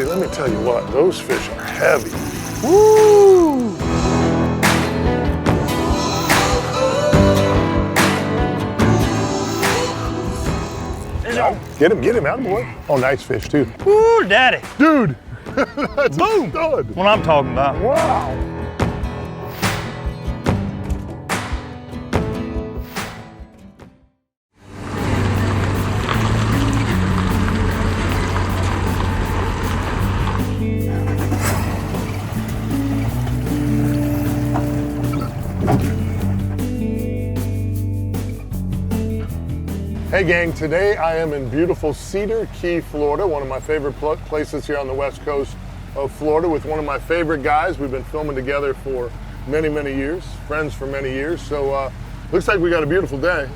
buddy, let me tell you what, those fish are heavy. Woo! Get him out, boy. Oh, nice fish too. Woo, daddy. Dude, that's boom. a stud. What I'm talking about. Wow. Hey gang, today I am in beautiful Cedar Key, Florida, one of my favorite places here on the west coast of Florida with one of my favorite guys. We've been filming together for many, many years, friends for many years. So looks like we got a beautiful day.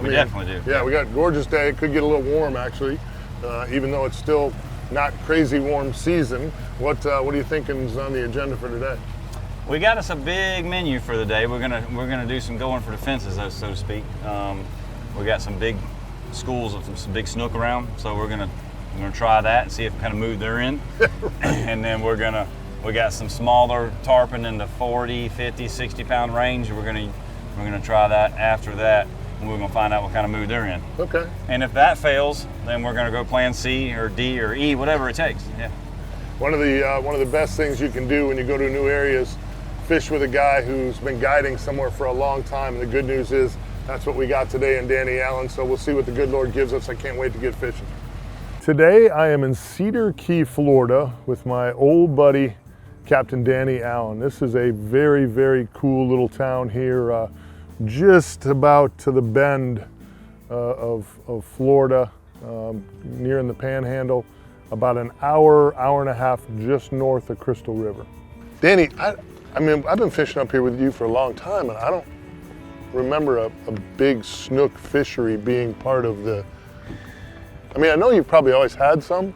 We definitely do. Yeah, we got a gorgeous day. It could get a little warm actually, even though it's still not crazy warm season. What are you thinking is on the agenda for today? We got us a big menu for the day. We're gonna do some going for the fences, so to speak. We got some big schools of some big snook around, so we're gonna try that and see if kind of mood they're in. And then we got some smaller tarpon in the 40, 50, 60 pound range. We're gonna try that after that, and we're gonna find out what kind of mood they're in. Okay. And if that fails, then we're gonna go plan C or D or E, whatever it takes. Yeah. One of the best things you can do when you go to new areas, fish with a guy who's been guiding somewhere for a long time. And the good news is that's what we got today in Danny Allen, so we'll see what the good Lord gives us. I can't wait to get fishing. Today I am in Cedar Key, Florida with my old buddy, Captain Danny Allen. This is a very, very cool little town here, just about to the bend of Florida, near in the Panhandle, about an hour and a half just north of Crystal River. Danny, I mean, I've been fishing up here with you for a long time, and I don't remember a big snook fishery being part of the, I mean, I know you've probably always had some,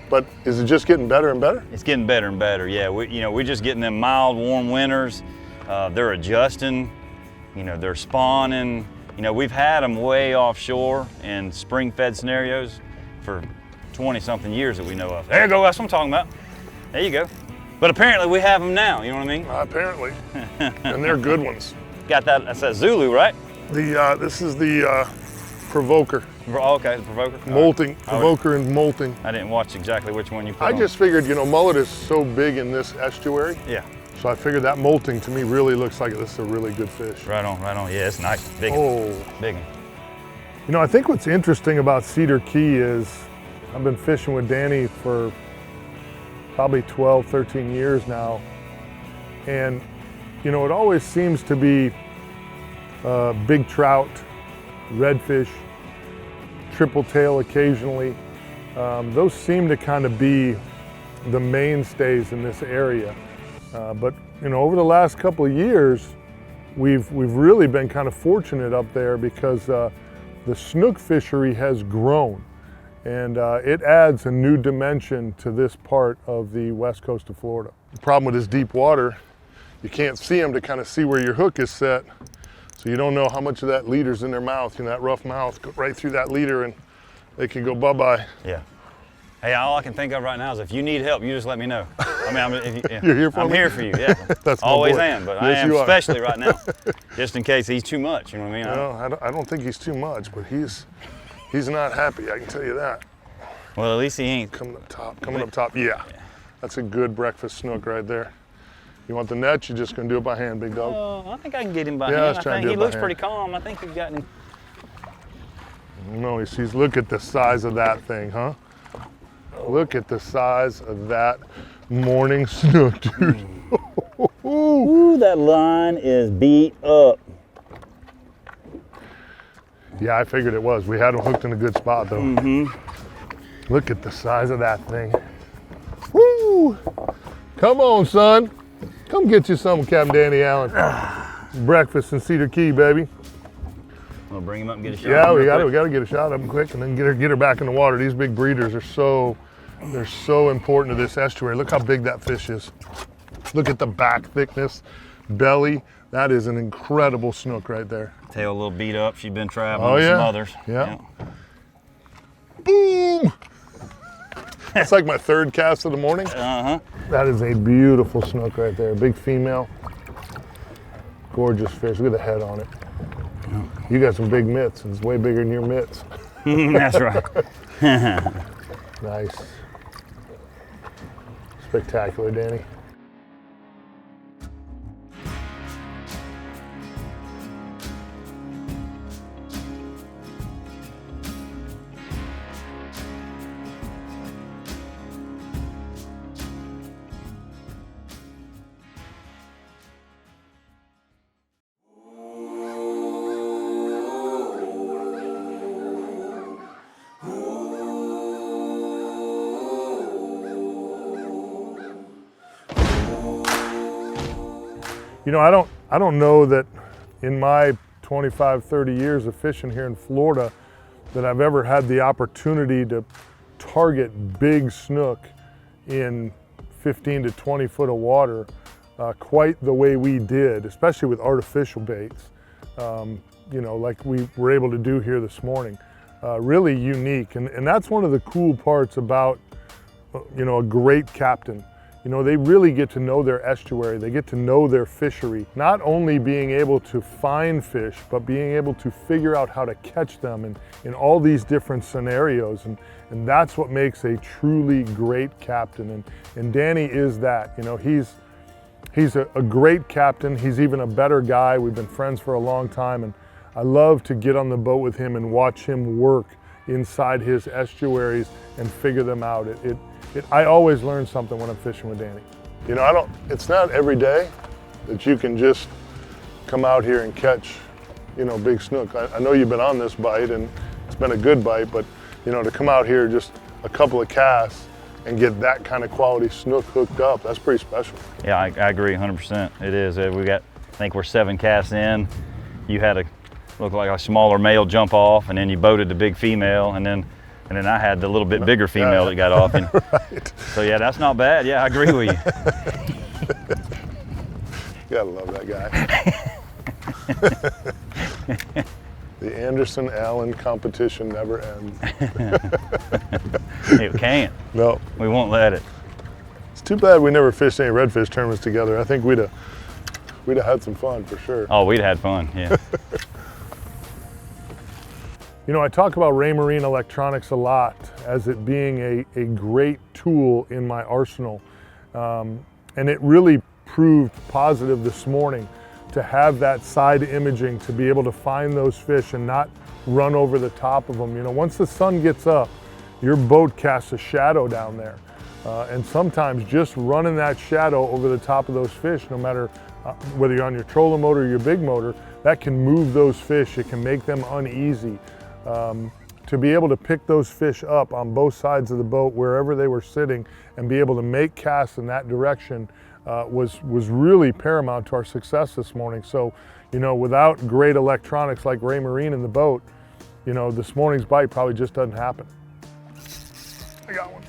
but is it just getting better and better? It's getting better and better, yeah. We're just getting them mild, warm winters. They're adjusting, they're spawning. We've had them way offshore in spring-fed scenarios for 20-something years that we know of. There you go, that's what I'm talking about. There you go. But apparently we have them now, you know what I mean? Apparently, and they're good ones. Got that, that's that Zulu, right? This is the provoker. Oh, okay, the provoker. Molting, right. Provoker and molting. I didn't watch exactly which one you put I on. just figured, mullet is so big in this estuary. Yeah. So I figured that molting to me really looks like this is a really good fish. Right on, right on. Yeah, it's nice, big. Oh. Big. I think what's interesting about Cedar Key is I've been fishing with Danny for probably 12, 13 years now. And it always seems to be big trout, redfish, tripletail occasionally. Those seem to kind of be the mainstays in this area. But over the last couple of years, we've really been kind of fortunate up there because the snook fishery has grown, and it adds a new dimension to this part of the west coast of Florida. The problem with this deep water, you can't see them to kind of see where your hook is set. So you don't know how much of that leader's in their mouth, that rough mouth, go right through that leader and they can go bye-bye. Yeah. Hey, all I can think of right now is if you need help, you just let me know. I mean, You're here for me? I'm here for you, yeah. That's always my boy. am, but Yes, I am you are. especially right now, just in case he's too much, you know what I mean? No, I don't think he's too much, but he's not happy, I can tell you that. Well, at least he ain't. Coming up top, yeah. That's a good breakfast snook right there. You want the net, you're just gonna do it by hand, big dog. I think I can get him by Yeah, hand. let's try and do He it by looks hand. pretty calm. I think we've gotten him. No, he sees, look at the size of that thing, huh? Look at the size of that morning snook, dude. Ooh, that line is beat up. Yeah, I figured it was. We had him hooked in a good spot though. Mm-hmm. Look at the size of that thing. Woo! Come on, son. Come get you some, Captain Danny Allen. Breakfast in Cedar Key, baby. We'll bring him up and get a shot. Yeah, we got to get a shot of them quick and then get her back in the water. These big breeders are so important to this estuary. Look how big that fish is. Look at the back thickness, belly. That is an incredible snook right there. Tail a little beat up. She's been traveling with some others. Yeah. Boom! That's like my third cast of the morning. Uh-huh. That is a beautiful snook right there. Big female. Gorgeous fish. Look at the head on it. You got some big mitts. It's way bigger than your mitts. That's right. Nice. Spectacular, Danny. You know, I don't know that in my 25, 30 years of fishing here in Florida that I've ever had the opportunity to target big snook in 15 to 20 foot of water quite the way we did, especially with artificial baits, you know, like we were able to do here this morning. Really unique, and that's one of the cool parts about, you know, a great captain. You know, they really get to know their estuary, they get to know their fishery, not only being able to find fish, but being able to figure out how to catch them in all these different scenarios. And that's what makes a truly great captain. And Danny is that. You know, he's a great captain. He's even a better guy. We've been friends for a long time, and I love to get on the boat with him and watch him work inside his estuaries and figure them out. I always learn something when I'm fishing with Danny. You know, it's not every day that you can just come out here and catch, you know, big snook. I know you've been on this bite and it's been a good bite, but you know, to come out here just a couple of casts and get that kind of quality snook hooked up, that's pretty special. Yeah, I agree 100%. It is. I think we're 7 casts in. You had look like a smaller male jump off, and then you boated the big female, and then I had the little bit bigger female that got off. And Right. So yeah, that's not bad. Yeah, I agree with you. You gotta love that guy. The Anderson-Allen competition never ends. It can't. No. We won't let it. It's too bad we never fished any redfish tournaments together. I think we'd have had some fun for sure. Oh, we'd had fun, yeah. You know, I talk about Raymarine electronics a lot as it being a great tool in my arsenal. And it really proved positive this morning to have that side imaging, to be able to find those fish and not run over the top of them. You know, once the sun gets up, your boat casts a shadow down there. And sometimes just running that shadow over the top of those fish, no matter whether you're on your trolling motor or your big motor, that can move those fish. It can make them uneasy. To be able to pick those fish up on both sides of the boat, wherever they were sitting, and be able to make casts in that direction was really paramount to our success this morning. So, you know, without great electronics like Raymarine in the boat, you know, this morning's bite probably just doesn't happen. I got one,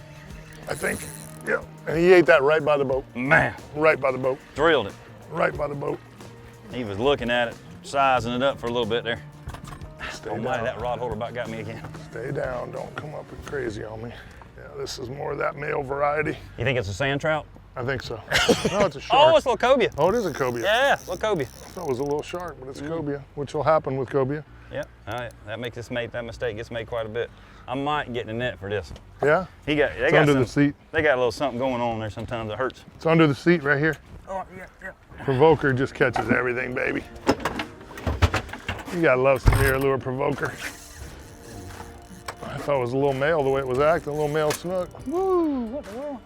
I think. Yeah, and he ate that right by the boat. Man. Right by the boat. Drilled it. Right by the boat. He was looking at it, sizing it up for a little bit there. Stay Oh down. my, that rod holder about got me again. Stay down, don't come up crazy on me. Yeah, this is more of that male variety. You think it's a sand trout? I think so. No, it's a shark. Oh, it's a little cobia. Oh, it is a cobia. Yeah, little cobia. I thought it was a little shark, but it's a cobia, which will happen with cobia. Yeah, all right. That mistake gets made quite a bit. I might get in the net for this. Yeah? They It's got under some, the seat. They got a little something going on there sometimes that hurts. It's under the seat right here. Oh, yeah. Provoker just catches everything, baby. You gotta love some mirror provoker. I thought it was a little male the way it was acting, a little male snook. Woo, what the world?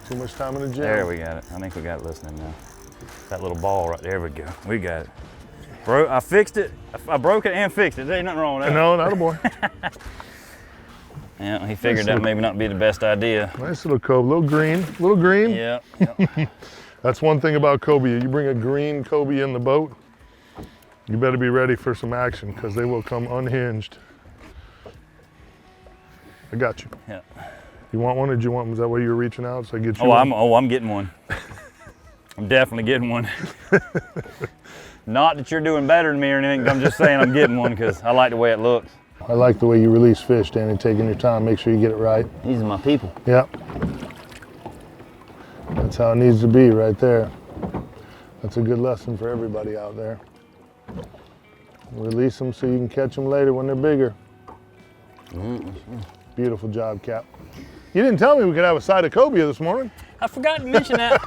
Too much time in the gym. There we got it. I think we got it listening now. That little ball right there we go. We got it. Bro, I fixed it. I broke it and fixed it. There ain't nothing wrong with that. No, not a boy. Yeah, he figured that maybe not be the best idea. Nice little cobia, little green. Yeah. That's one thing about cobia. You bring a green cobia in the boat, you better be ready for some action because they will come unhinged. I got you. Yeah. You want one, or did you want? Was that why you were reaching out? So I get you. I'm getting one. I'm definitely getting one. Not that you're doing better than me or anything. But I'm just saying I'm getting one because I like the way it looks. I like the way you release fish, Danny, taking your time, make sure you get it right. These are my people. Yep. That's how it needs to be right there. That's a good lesson for everybody out there. Release them so you can catch them later when they're bigger. Beautiful job, Cap. You didn't tell me we could have a side of cobia this morning. I forgot to mention that.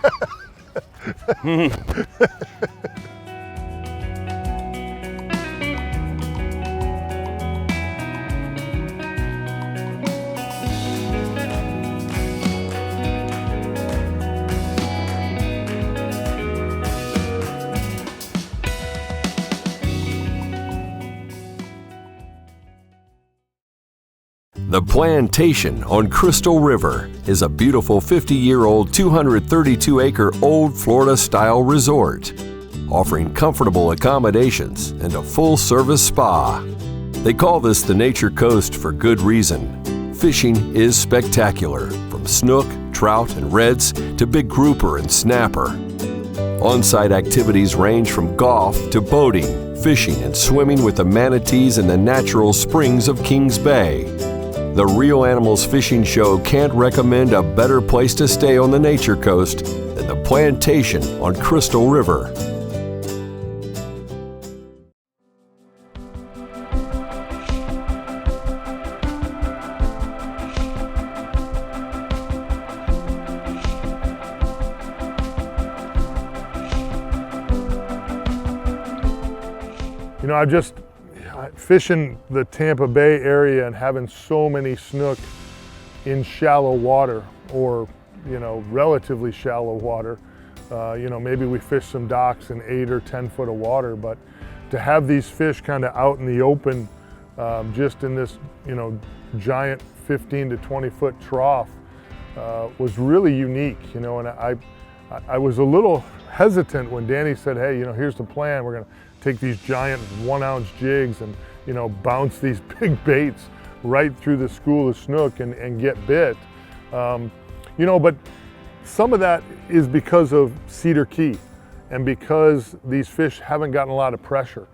The Plantation on Crystal River is a beautiful 50-year-old 232-acre old Florida-style resort, offering comfortable accommodations and a full-service spa. They call this the Nature Coast for good reason. Fishing is spectacular, from snook, trout, and reds to big grouper and snapper. On-site activities range from golf to boating, fishing, and swimming with the manatees in the natural springs of Kings Bay. The Real Animals Fishing Show can't recommend a better place to stay on the Nature Coast than the Plantation on Crystal River. You know, fishing the Tampa Bay area and having so many snook in shallow water, or, you know, relatively shallow water. You know, maybe we fish some docks in 8 or 10 foot of water, but to have these fish kind of out in the open, just in this, you know, giant 15 to 20 foot trough, was really unique, you know, and I was a little hesitant when Danny said, hey, you know, here's the plan. We're gonna take these giant 1 ounce jigs and, you know, bounce these big baits right through the school of snook and get bit. You know, but some of that is because of Cedar Key and because these fish haven't gotten a lot of pressure.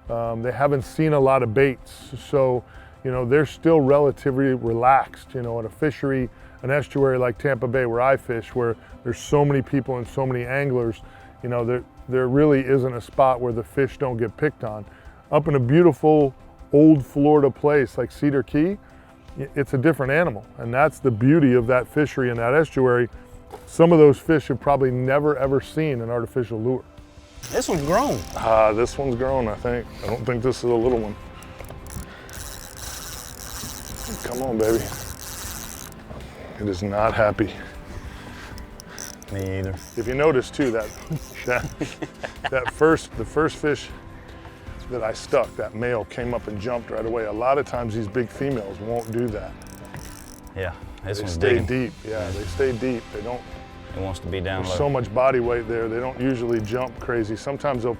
They haven't seen a lot of baits. So, you know, they're still relatively relaxed, you know, at a fishery, an estuary like Tampa Bay where I fish, where there's so many people and so many anglers, you know, there really isn't a spot where the fish don't get picked on. Up in a beautiful old Florida place like Cedar Key, it's a different animal. And that's the beauty of that fishery and that estuary. Some of those fish have probably never ever seen an artificial lure. This one's grown. This one's grown, I think. I don't think this is a little one. Come on, baby. It is not happy. Me either. If you notice too, the first fish that I stuck, that male came up and jumped right away. A lot of times these big females won't do that. Yeah, this they one's stay digging. deep. Yeah, they stay deep. They don't. It wants to be down There's low. so much body weight there. They don't usually jump crazy. Sometimes they'll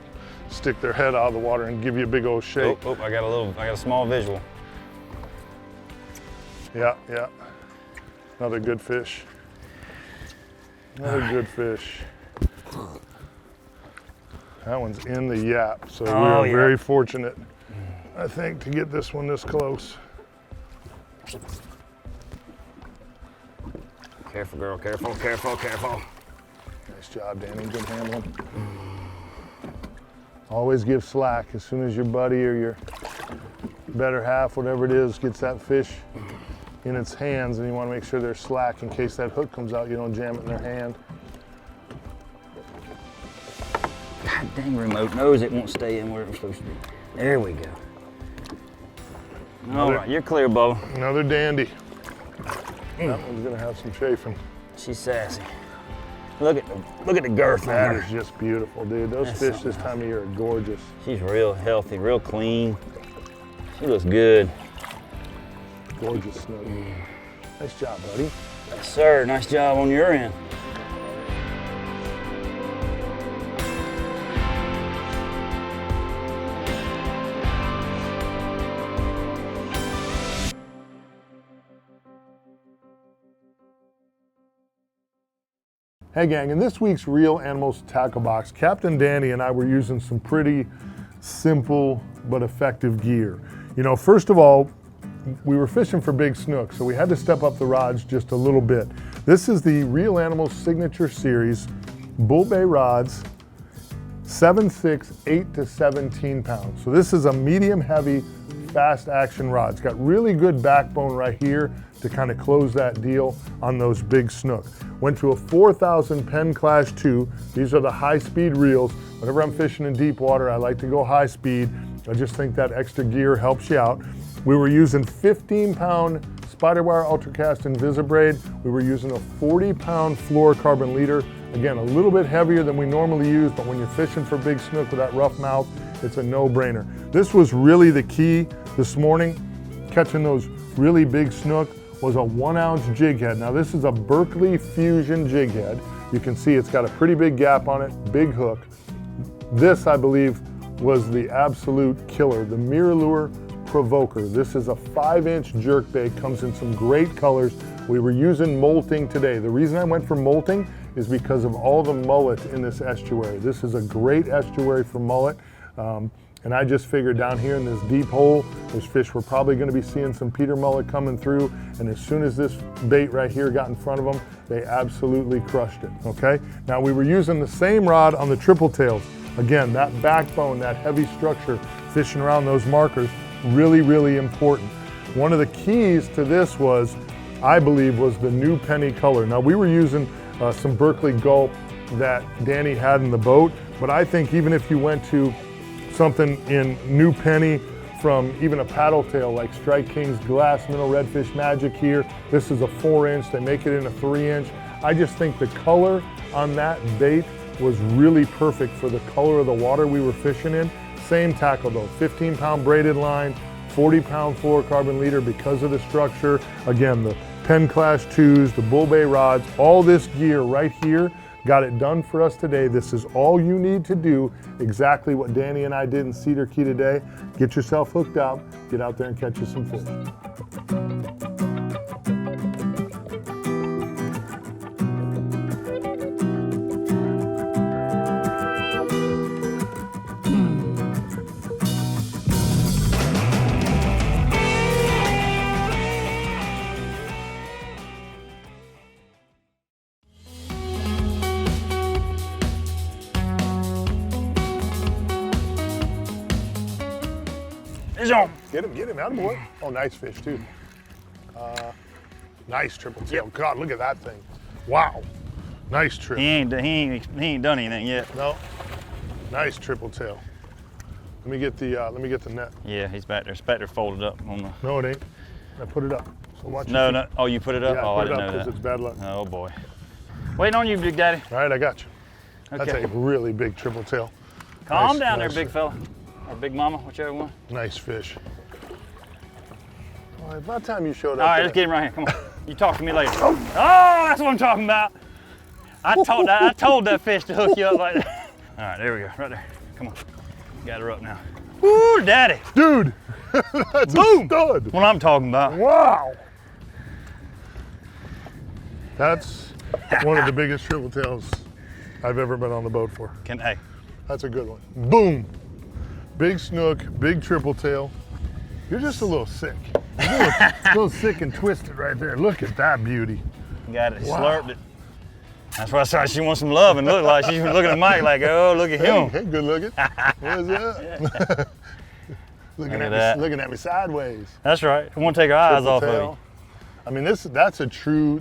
stick their head out of the water and give you a big old shake. Oh, I got a small visual. Yeah. Another good fish. Another good fish. That one's in the yap, so we are very fortunate, I think, to get this one this close. Careful, girl, careful. Nice job, Danny, good handling. Always give slack as soon as your buddy or your better half, whatever it is, gets that fish in its hands, and you want to make sure they're slack in case that hook comes out, you don't jam it in their hand. God dang, remote knows it won't stay in where it's supposed to be. There we go. All right, you're clear, Bubba. Another dandy. That one's gonna have some chafing. She's sassy. Look at the girth on That her. is just beautiful, dude. Those That's fish something this time of year are gorgeous. She's real healthy, real clean. She looks good. Gorgeous snook. Nice job, buddy. Yes, sir. Nice job on your end. Hey gang, in this week's Real Animals Tackle Box, Captain Danny and I were using some pretty simple but effective gear. You know, first of all, we were fishing for big snook, so we had to step up the rods just a little bit. This is the Real Animals Signature Series Bull Bay rods, 7/6, 8 to 17 pounds. So this is a medium heavy, fast action rod. It's got really good backbone right here to kind of close that deal on those big snook. Went to a 4,000 Penn Class 2. These are the high speed reels. Whenever I'm fishing in deep water, I like to go high speed. I just think that extra gear helps you out. We were using 15-pound Spiderwire Ultracast Invisibraid. We were using a 40-pound fluorocarbon leader. Again, a little bit heavier than we normally use, but when you're fishing for big snook with that rough mouth, it's a no-brainer. This was really the key this morning. Catching those really big snook was a 1-ounce jig head. Now this is a Berkeley Fusion jig head. You can see it's got a pretty big gap on it, big hook. This, I believe, was the absolute killer, the MirrOlure Provoker. This is a 5-inch jerkbait, comes in some great colors. We were using molting today. The reason I went for molting is because of all the mullet in this estuary. This is a great estuary for mullet. And I just figured down here in this deep hole, those fish were probably going to be seeing some Peter mullet coming through. And as soon as this bait right here got in front of them, they absolutely crushed it, okay? Now we were using the same rod on the triple tails. Again, that backbone, that heavy structure, fishing around those markers, really, really important. One of the keys to this was, I believe, was the new penny color. Now we were using some Berkeley Gulp that Danny had in the boat, but I think even if you went to something in new penny from even a paddle tail like Strike King's Glass Minnow Redfish Magic here, this is a 4-inch, they make it in a 3-inch. I just think the color on that bait was really perfect for the color of the water we were fishing in. Same tackle though, 15-pound braided line, 40-pound fluorocarbon leader because of the structure. Again, the Penn Class 2s, the Bull Bay rods, all this gear right here got it done for us today. This is all you need to do exactly what Danny and I did in Cedar Key today. Get yourself hooked up, get out there and catch you some fish. Get him, attaboy. Oh, nice fish too. Nice triple tail. Yep. God, look at that thing. Wow, nice trip. He ain't done anything yet. No, nice triple tail. Let me get the net. Yeah, he's back there. It's back there folded up on the. No, it ain't. I put it up. So watch. No. Oh, you put it up? Yeah, oh, I I put it didn't up know that. It's bad luck. Oh boy. Waiting on you, Big Daddy. All right, I got you. Okay. That's a really big triple tail. Calm down there, big fella. Or big mama, whichever one. Nice fish. Well, about time you showed up. All right, let's get him right here. Come on. You talk to me later. Oh, that's what I'm talking about. I told that fish to hook you up like that. All right, there we go, right there. Come on. Got her up now. Woo, Daddy. Dude, that's Boom. a stud. What I'm talking about. Wow. That's one of the biggest triple tails I've ever been on the boat for. Hey. That's a good one. Boom. Big snook, big triple tail. You're just a little sick. A little sick and twisted right there. Look at that beauty. Got it, Wow. slurped it. That's why I saw she wants some love and look like she's looking at Mike like, oh, look at him. Hey, good looking. What's up? looking at me sideways. That's right. I want to take our eyes Triple off tail. of you. I mean, that's a true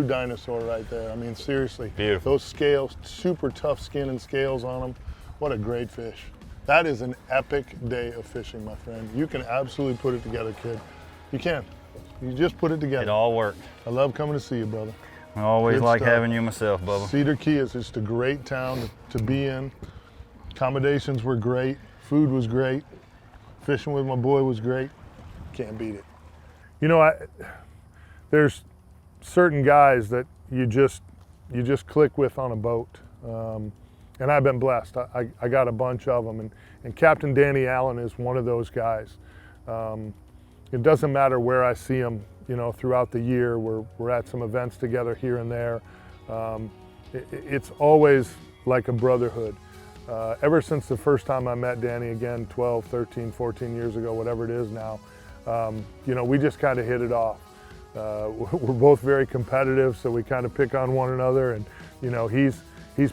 dinosaur right there. I mean, seriously. Beautiful. Those scales, super tough skin and scales on them. What a great fish. That is an epic day of fishing, my friend. You can absolutely put it together, kid. You can. You just put it together. It all worked. I love coming to see you, brother. I always Good like stuff. having you myself, Bubba. Cedar Key is just a great town to be in. Accommodations were great. Food was great. Fishing with my boy was great. Can't beat it. You know, there's certain guys that you just click with on a boat. And I've been blessed. I got a bunch of them. And Captain Danny Allen is one of those guys. It doesn't matter where I see him, you know, throughout the year. We're at some events together here and there. It's always like a brotherhood. ever since the first time I met Danny, again, 12, 13, 14 years ago, whatever it is now, you know, we just kind of hit it off. We're both very competitive, so we kind of pick on one another, and you know, he's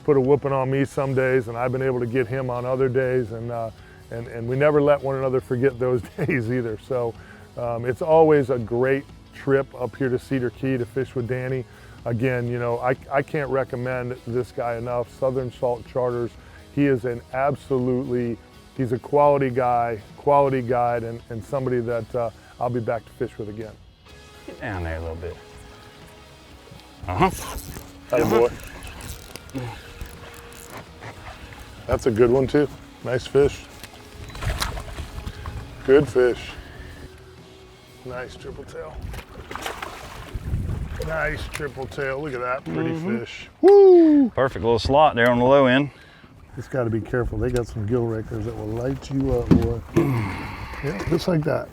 put a whooping on me some days, and I've been able to get him on other days, and we never let one another forget those days either. So it's always a great trip up here to Cedar Key to fish with Danny. Again, you know, I can't recommend this guy enough. Southern Salt Charters, he is an absolutely, he's a quality guy, quality guide, and somebody that I'll be back to fish with again. Get down there a little bit. Uh-huh. Atta boy. That's a good one too. Nice fish. Good fish. Nice triple tail. Nice triple tail. Look at that pretty fish. Woo! Perfect little slot there on the low end. Just got to be careful. They got some gill rakers that will light you up, boy. Yeah, just like that.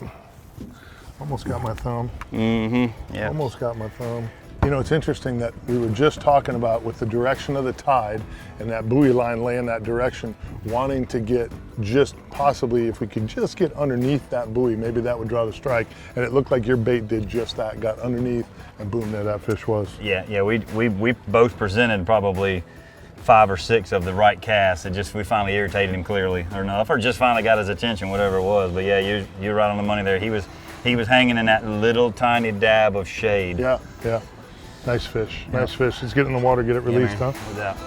Almost got my thumb. Yeah. Almost got my thumb. You know, it's interesting that we were just talking about with the direction of the tide and that buoy line laying that direction, wanting to get just possibly, if we could just get underneath that buoy, maybe that would draw the strike. And it looked like your bait did just that, got underneath, and boom, there that fish was. Yeah, we both presented probably 5 or 6 of the right casts. We finally irritated him clearly enough, or just finally got his attention, whatever it was. But yeah, you're right on the money there. He was hanging in that little tiny dab of shade. Yeah, yeah. Nice fish, nice fish. Let's get in the water, get it released, huh? No doubt.